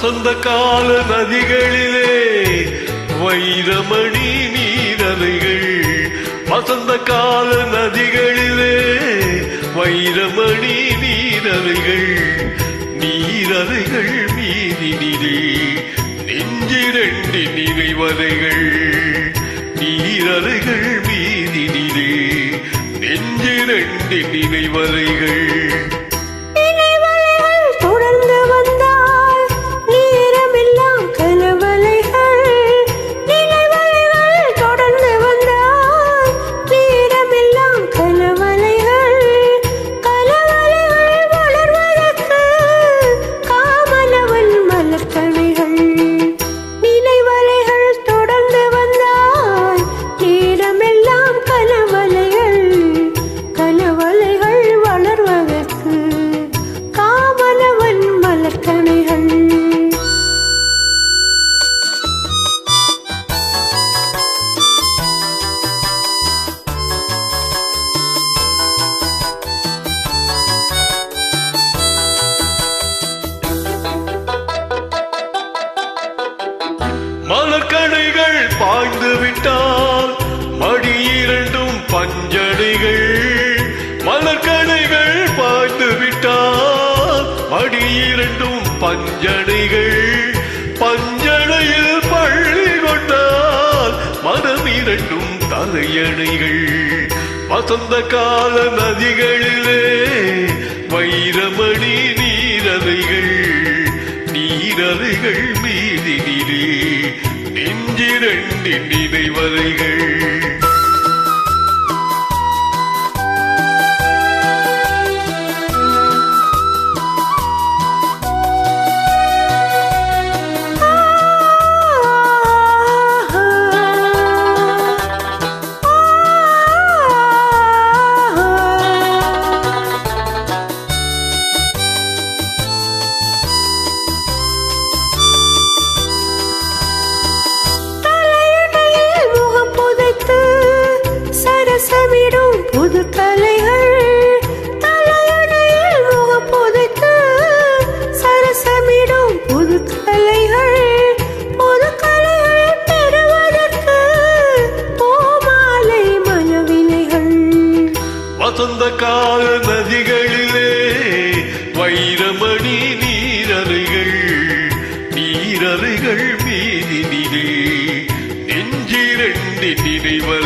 வசந்த கால நதிகளிலே வைரமணி நீரலைகள், வசந்த கால நதிகளிலே வைரமணி நீரலைகள், நீரலைகள் மீதினிலே நெஞ்சிரண்டி நினைவலைகள், நீரலைகள் மீதினிலே நெஞ்சிரண்டி நினைவலைகள். மலர்கணைகள் பாய்ந்து விட்டால் மடி இரண்டும் பஞ்சடைகள், மலர்கணைகள் பாய்ந்து விட்டால் மடி இரண்டும் பஞ்சடைகள், பஞ்சடையில் பள்ளி கொண்டால் மனம் இரண்டும் தலையணைகள். வசந்த கால நதிகளிலே வைரமணி நீரலைகள், நீரலைகள் மீதினிலே நெஞ்சிரண்டி நினைவலைகள். சரசமிடும் புது கலைகள், தலையணையில் முகம் புதைத்து சரசமிடும் புது கலைகள், புது கலைகள் பெறுவதற்கு பூமாலை மலவினைகள். வசந்த கால நதிகளிலே வைரமணி நீரலைகள், நீரலைகள் மீதினிலே நெஞ்சிரண்டி நினைவலைகள்.